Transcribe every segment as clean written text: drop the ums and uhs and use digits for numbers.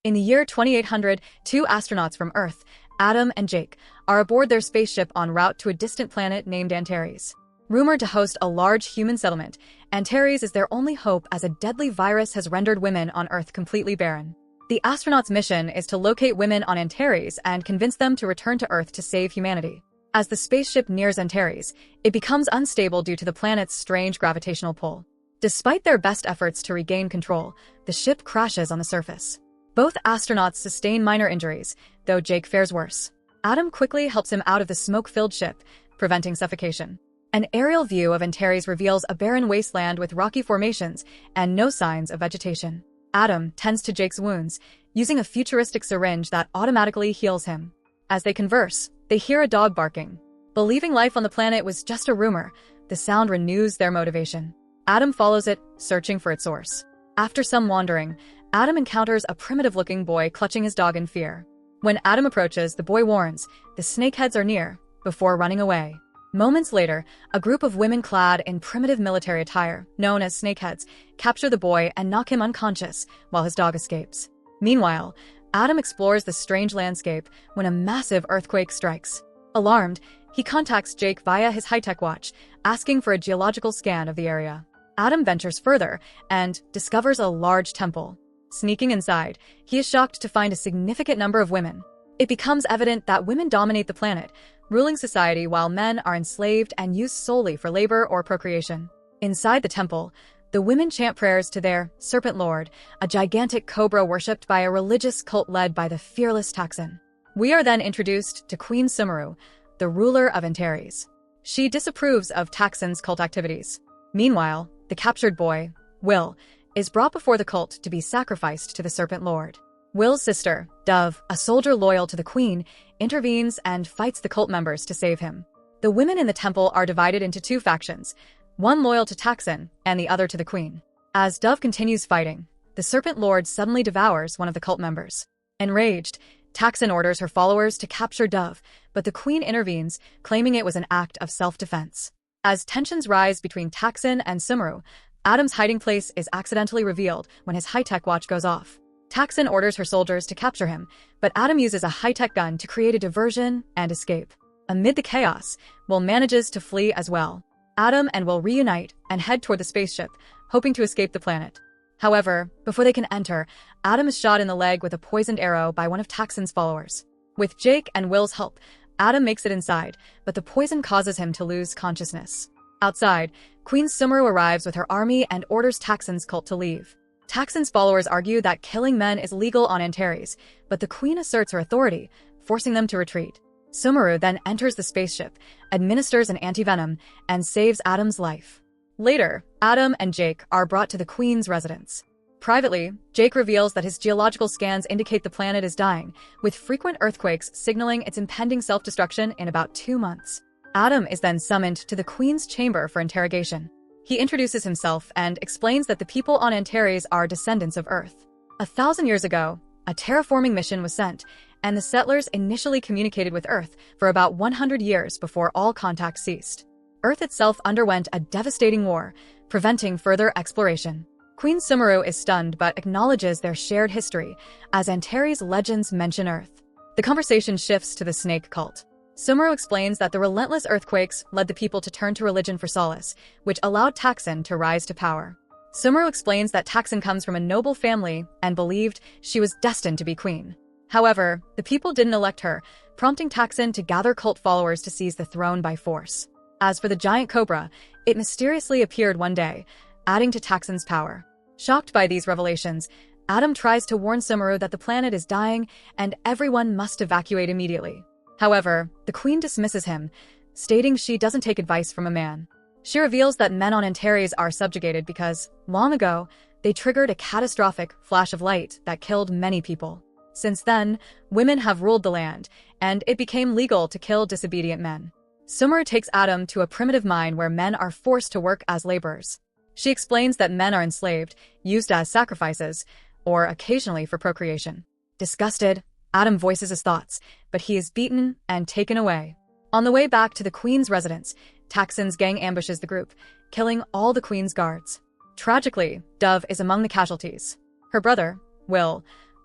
In the year 2800, two astronauts from Earth, Adam and Jake, are aboard their spaceship en route to a distant planet named Antares. Rumored to host a large human settlement, Antares is their only hope as a deadly virus has rendered women on Earth completely barren. The astronauts' mission is to locate women on Antares and convince them to return to Earth to save humanity. As the spaceship nears Antares, it becomes unstable due to the planet's strange gravitational pull. Despite their best efforts to regain control, the ship crashes on the surface. Both astronauts sustain minor injuries, though Jake fares worse. Adam quickly helps him out of the smoke-filled ship, preventing suffocation. An aerial view of Antares reveals a barren wasteland with rocky formations and no signs of vegetation. Adam tends to Jake's wounds, using a futuristic syringe that automatically heals him. As they converse, they hear a dog barking. Believing life on the planet was just a rumor, the sound renews their motivation. Adam follows it, searching for its source. After some wandering, Adam encounters a primitive-looking boy clutching his dog in fear. When Adam approaches, the boy warns, the snakeheads are near, before running away. Moments later, a group of women clad in primitive military attire, known as snakeheads, capture the boy and knock him unconscious while his dog escapes. Meanwhile, Adam explores the strange landscape when a massive earthquake strikes. Alarmed, he contacts Jake via his high-tech watch, asking for a geological scan of the area. Adam ventures further and discovers a large temple. Sneaking inside, he is shocked to find a significant number of women. It becomes evident that women dominate the planet, ruling society while men are enslaved and used solely for labor or procreation. Inside the temple, the women chant prayers to their Serpent Lord, a gigantic cobra worshipped by a religious cult led by the fearless Taksin. We are then introduced to Queen Sumeru, the ruler of Antares. She disapproves of Taksin's cult activities. Meanwhile, the captured boy, Will, is brought before the cult to be sacrificed to the Serpent Lord. Will's sister, Dove, a soldier loyal to the queen, intervenes and fights the cult members to save him. The women in the temple are divided into two factions, one loyal to Taksin and the other to the queen. As Dove continues fighting, the Serpent Lord suddenly devours one of the cult members. Enraged, Taksin orders her followers to capture Dove, but the queen intervenes, claiming it was an act of self-defense. As tensions rise between Taksin and Sumeru, Adam's hiding place is accidentally revealed when his high-tech watch goes off. Taksin orders her soldiers to capture him, but Adam uses a high-tech gun to create a diversion and escape. Amid the chaos, Will manages to flee as well. Adam and Will reunite and head toward the spaceship, hoping to escape the planet. However, before they can enter, Adam is shot in the leg with a poisoned arrow by one of Taksin's followers. With Jake and Will's help, Adam makes it inside, but the poison causes him to lose consciousness. Outside, Queen Sumeru arrives with her army and orders Taksin's cult to leave. Taksin's followers argue that killing men is legal on Antares, but the queen asserts her authority, forcing them to retreat. Sumeru then enters the spaceship, administers an antivenom, and saves Adam's life. Later, Adam and Jake are brought to the queen's residence. Privately, Jake reveals that his geological scans indicate the planet is dying, with frequent earthquakes signaling its impending self-destruction in about 2 months. Adam is then summoned to the queen's chamber for interrogation. He introduces himself and explains that the people on Antares are descendants of Earth. 1,000 years ago, a terraforming mission was sent, and the settlers initially communicated with Earth for about 100 years before all contact ceased. Earth itself underwent a devastating war, preventing further exploration. Queen Sumeru is stunned but acknowledges their shared history, as Antares legends mention Earth. The conversation shifts to the snake cult. Sumeru explains that the relentless earthquakes led the people to turn to religion for solace, which allowed Taksin to rise to power. Sumeru explains that Taksin comes from a noble family and believed she was destined to be queen. However, the people didn't elect her, prompting Taksin to gather cult followers to seize the throne by force. As for the giant cobra, it mysteriously appeared one day, adding to Taksin's power. Shocked by these revelations, Adam tries to warn Sumeru that the planet is dying and everyone must evacuate immediately. However, the queen dismisses him, stating she doesn't take advice from a man. She reveals that men on Antares are subjugated because, long ago, they triggered a catastrophic flash of light that killed many people. Since then, women have ruled the land, and it became legal to kill disobedient men. Sumeru takes Adam to a primitive mine where men are forced to work as laborers. She explains that men are enslaved, used as sacrifices, or occasionally for procreation. Disgusted, Adam voices his thoughts, but he is beaten and taken away. On the way back to the queen's residence, Taksin's gang ambushes the group, killing all the queen's guards. Tragically, Dove is among the casualties. Her brother, Will,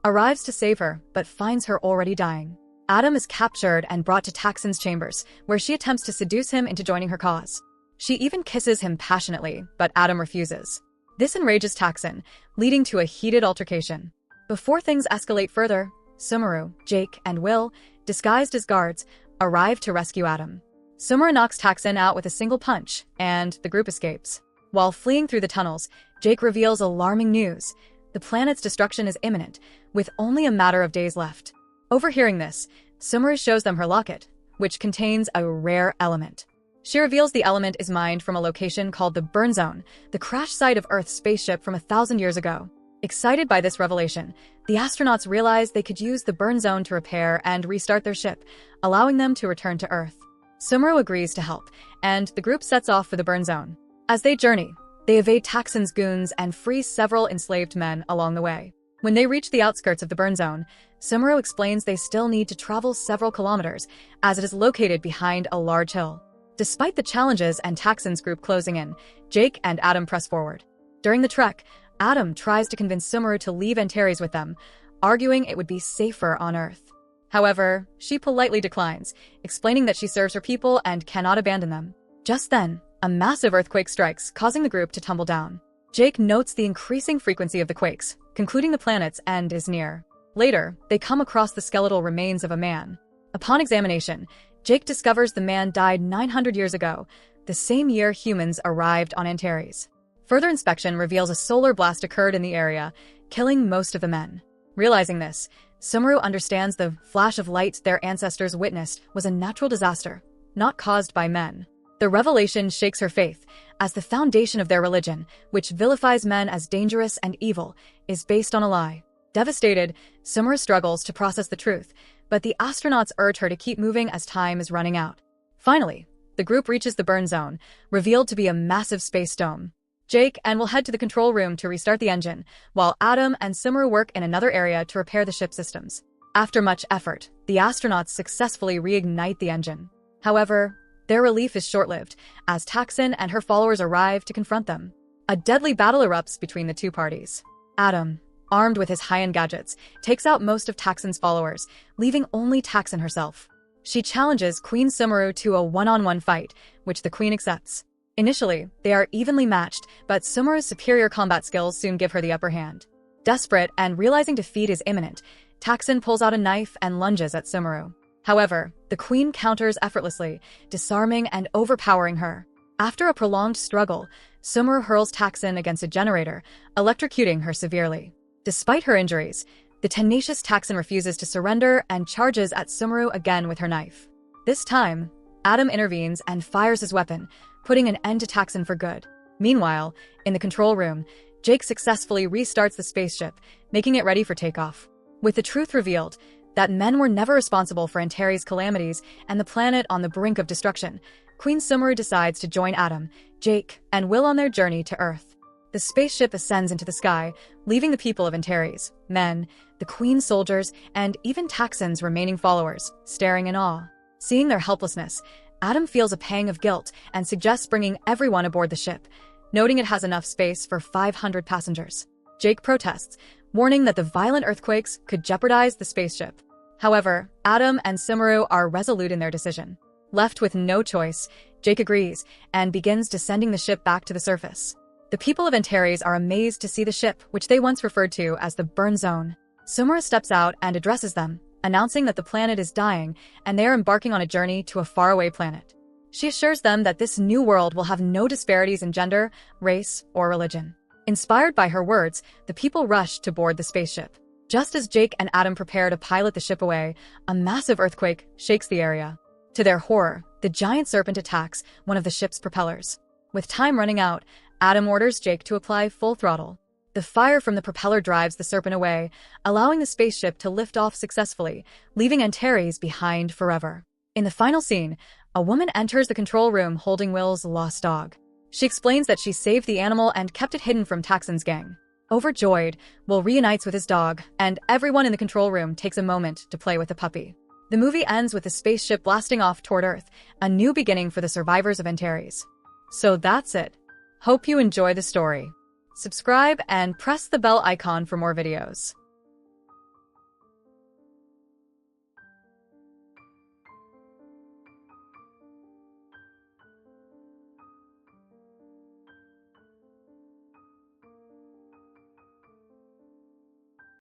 arrives to save her, but finds her already dying. Adam is captured and brought to Taxon's chambers, where she attempts to seduce him into joining her cause. She even kisses him passionately, but Adam refuses. This enrages Taxon, leading to a heated altercation. Before things escalate further, Sumeru, Jake, and Will, disguised as guards, arrive to rescue Adam. Sumeru knocks Taxon out with a single punch, and the group escapes. While fleeing through the tunnels, Jake reveals alarming news. The planet's destruction is imminent, with only a matter of days left. Overhearing this, Sumeru shows them her locket, which contains a rare element. She reveals the element is mined from a location called the Burn Zone, the crash site of Earth's spaceship from 1,000 years ago. Excited by this revelation, the astronauts realize they could use the Burn Zone to repair and restart their ship, allowing them to return to Earth. Sumeru agrees to help, and the group sets off for the Burn Zone. As they journey, they evade Taxon's goons and free several enslaved men along the way. When they reach the outskirts of the Burn Zone, Sumeru explains they still need to travel several kilometers, as it is located behind a large hill. Despite the challenges and Taxon's group closing in, Jake and Adam press forward. During the trek, Adam tries to convince Sumeru to leave Antares with them, arguing it would be safer on Earth. However, she politely declines, explaining that she serves her people and cannot abandon them. Just then, a massive earthquake strikes, causing the group to tumble down. Jake notes the increasing frequency of the quakes, concluding the planet's end is near. Later, they come across the skeletal remains of a man. Upon examination, Jake discovers the man died 900 years ago, the same year humans arrived on Antares. Further inspection reveals a solar blast occurred in the area, killing most of the men. Realizing this, Sumeru understands the flash of light their ancestors witnessed was a natural disaster, not caused by men. The revelation shakes her faith, as the foundation of their religion, which vilifies men as dangerous and evil, is based on a lie. Devastated, Sumeru struggles to process the truth, but the astronauts urge her to keep moving as time is running out. Finally, the group reaches the Burn Zone, revealed to be a massive space dome. Jake and will head to the control room to restart the engine, while Adam and Sumeru work in another area to repair the ship systems. After much effort, the astronauts successfully reignite the engine. However, their relief is short-lived, as Taxon and her followers arrive to confront them. A deadly battle erupts between the two parties. Adam, armed with his high-end gadgets, takes out most of Taxon's followers, leaving only Taxon herself. She challenges Queen Sumeru to a one-on-one fight, which the Queen accepts. Initially, they are evenly matched, but Sumeru's superior combat skills soon give her the upper hand. Desperate and realizing defeat is imminent, Taxon pulls out a knife and lunges at Sumeru. However, the Queen counters effortlessly, disarming and overpowering her. After a prolonged struggle, Sumeru hurls Taxon against a generator, electrocuting her severely. Despite her injuries, the tenacious Taxon refuses to surrender and charges at Sumeru again with her knife. This time, Adam intervenes and fires his weapon, putting an end to Taxon for good. Meanwhile, in the control room, Jake successfully restarts the spaceship, making it ready for takeoff. With the truth revealed, that men were never responsible for Antares' calamities and the planet on the brink of destruction, Queen Sumeru decides to join Adam, Jake, and Will on their journey to Earth. The spaceship ascends into the sky, leaving the people of Antares, men, the Queen's soldiers, and even Taxon's remaining followers, staring in awe. Seeing their helplessness, Adam feels a pang of guilt and suggests bringing everyone aboard the ship, noting it has enough space for 500 passengers. Jake protests, warning that the violent earthquakes could jeopardize the spaceship. However, Adam and Sumeru are resolute in their decision. Left with no choice, Jake agrees and begins descending the ship back to the surface. The people of Antares are amazed to see the ship, which they once referred to as the Burn Zone. Sumeru steps out and addresses them, announcing that the planet is dying and they are embarking on a journey to a faraway planet. She assures them that this new world will have no disparities in gender, race, or religion. Inspired by her words, the people rush to board the spaceship. Just as Jake and Adam prepare to pilot the ship away, a massive earthquake shakes the area. To their horror, the giant serpent attacks one of the ship's propellers. With time running out, Adam orders Jake to apply full throttle. The fire from the propeller drives the serpent away, allowing the spaceship to lift off successfully, leaving Antares behind forever. In the final scene, a woman enters the control room holding Will's lost dog. She explains that she saved the animal and kept it hidden from Taxon's gang. Overjoyed, Will reunites with his dog, and everyone in the control room takes a moment to play with the puppy. The movie ends with the spaceship blasting off toward Earth, a new beginning for the survivors of Antares. So that's it. Hope you enjoy the story. Subscribe and press the bell icon for more videos.